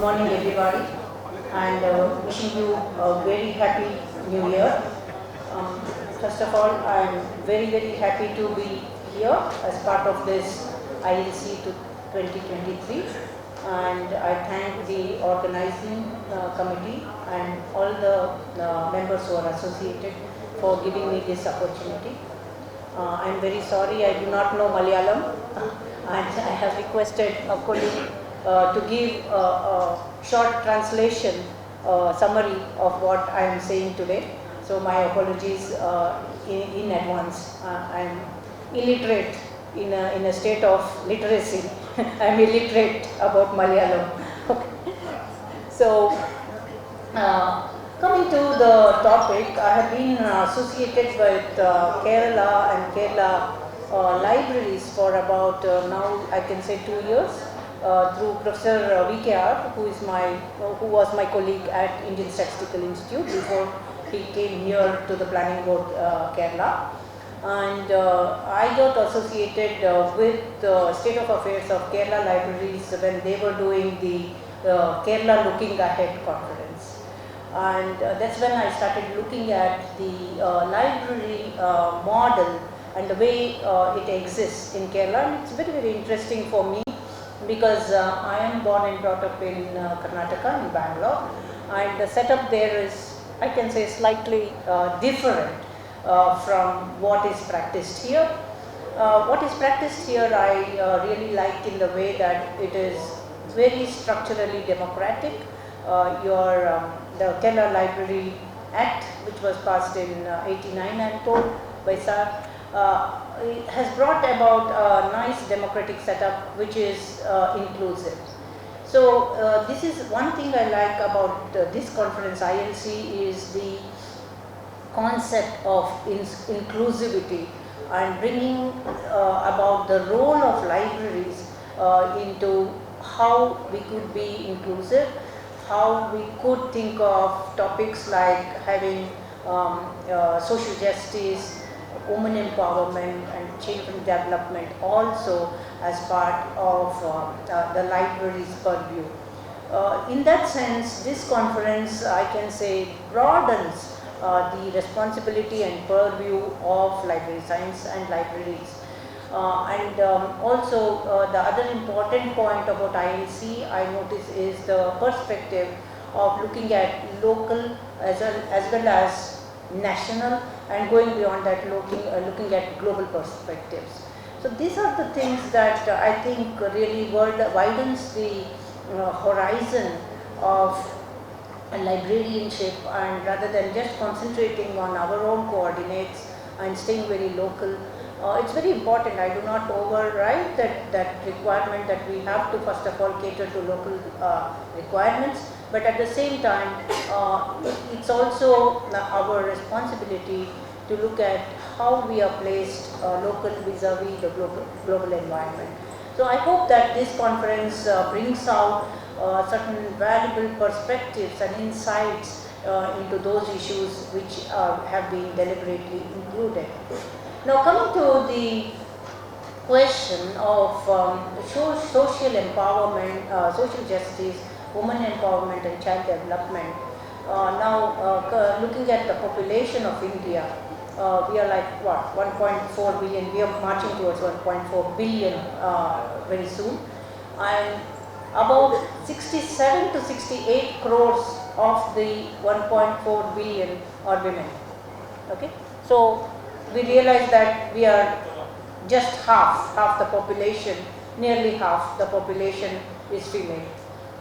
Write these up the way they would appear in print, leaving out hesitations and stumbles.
morning everybody, and wishing you a very happy new year. First of all, I am very happy to be here as part of this ILC to 2023, and I thank the organizing committee and all the members who are associated for giving me this opportunity. I am very sorry I do not know Malayalam, and I have requested a colleague to give a short translation summary of what I am saying today. So my apologies in advance. I am illiterate in a state of literacy. I am illiterate about Malayalam. Okay. So coming to the topic, I have been associated with Kerala and Kerala libraries for about now I can say 2 years through Professor VKR, who was my colleague at Indian Statistical Institute before he came here to the Planning Board Kerala. And I got associated with the State of Affairs of Kerala Libraries when they were doing the Kerala Looking Ahead conference. And that's when I started looking at the library model and the way it exists in Kerala. And it's very interesting for me because I am born and brought up in Karnataka, in Bangalore, and the setup there is, I can say, slightly different from what is practiced here. What is practiced here I really like in the way that it is very structurally democratic. The Kerala Library Act, which was passed in '89, I am told, by Sir, has brought about a nice democratic setup which is inclusive. So this is one thing I like about this conference ILC is the concept of inclusivity and bringing about the role of libraries into how we could be inclusive, how we could think of topics like having social justice, women empowerment and children development also as part of the library's purview. In that sense, this conference, I can say, broadens the responsibility and purview of library science and libraries. Also the other important point about ILC I notice is the perspective of looking at local as well as national, and going beyond that looking at global perspectives. So these are the things that I think really widens the horizon of librarianship, and rather than just concentrating on our own coordinates and staying very local. It's very important. I do not override that requirement that we have to first of all cater to local requirements, but at the same time it's also our responsibility to look at how we are placed local vis-a-vis the global environment. So I hope that this conference brings out certain valuable perspectives and insights into those issues which have been deliberately included. Now coming to the question of social empowerment, social justice, women empowerment and child development. Looking at the population of India, we are like what, 1.4 billion, we are marching towards 1.4 billion very soon, and about 67 to 68 crores of the 1.4 billion are women. Okay, so we realize that we are just half the population, nearly half the population is female.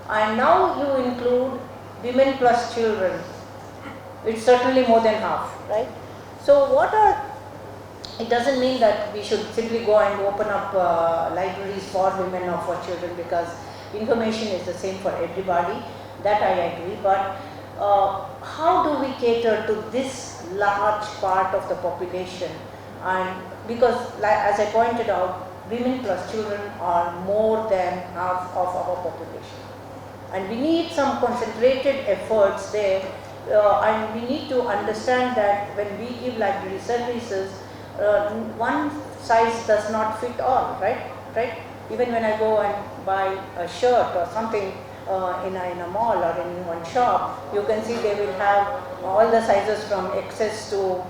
And now you include women plus children, it's certainly more than half, right? So it doesn't mean that we should simply go and open up libraries for women or for children, because information is the same for everybody, that I agree, but how do we cater to this large part of the population? And because, as I pointed out, women plus children are more than half of our population, and we need some concentrated efforts there, and we need to understand that when we give library services, one size does not fit all, right? Even when I go and buy a shirt or something, in a mall or in one shop, you can see they will have all the sizes from XS to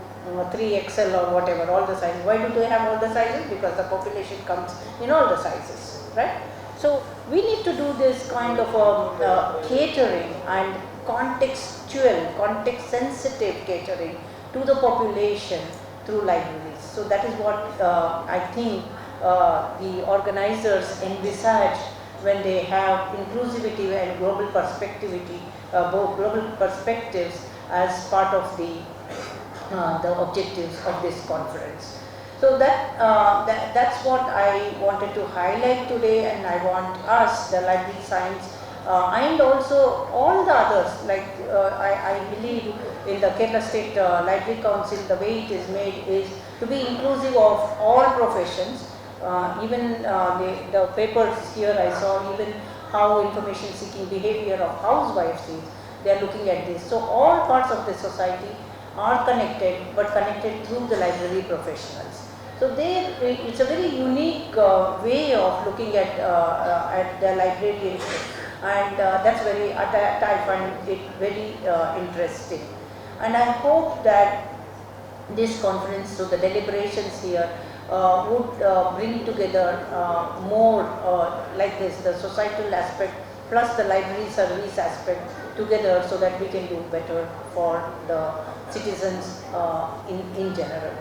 3XL or whatever, all the sizes. Why do they have all the sizes? Because the population comes in all the sizes, right? So we need to do this kind of catering and contextual, context sensitive catering to the population through libraries. So that is what I think the organizers envisage when they have inclusivity and global perspectivity, both global perspectives as part of the objectives of this conference. So that's what I wanted to highlight today, and I want us, the library science, and also all the others, like I believe in the Kerala State Library Council, the way it is made is to be inclusive of all professions. Even the papers here I saw even how information seeking behavior of housewives is, they are looking at this. So all parts of the society are connected, but connected through the library professionals. So it's a very unique way of looking at the librarianship, and that's very, I find it very interesting. And I hope that this conference, so the deliberations here, would bring together more like this, the societal aspect plus the library service aspect together, so that we can do better for the citizens in general.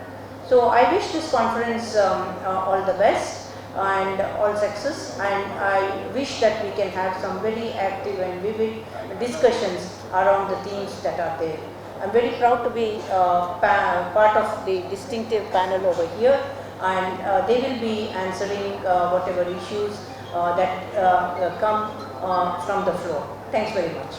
So I wish this conference all the best and all success, and I wish that we can have some very active and vivid discussions around the themes that are there. I'm very proud to be part of the distinctive panel over here, and they will be answering whatever issues that come from the floor. Thanks very much.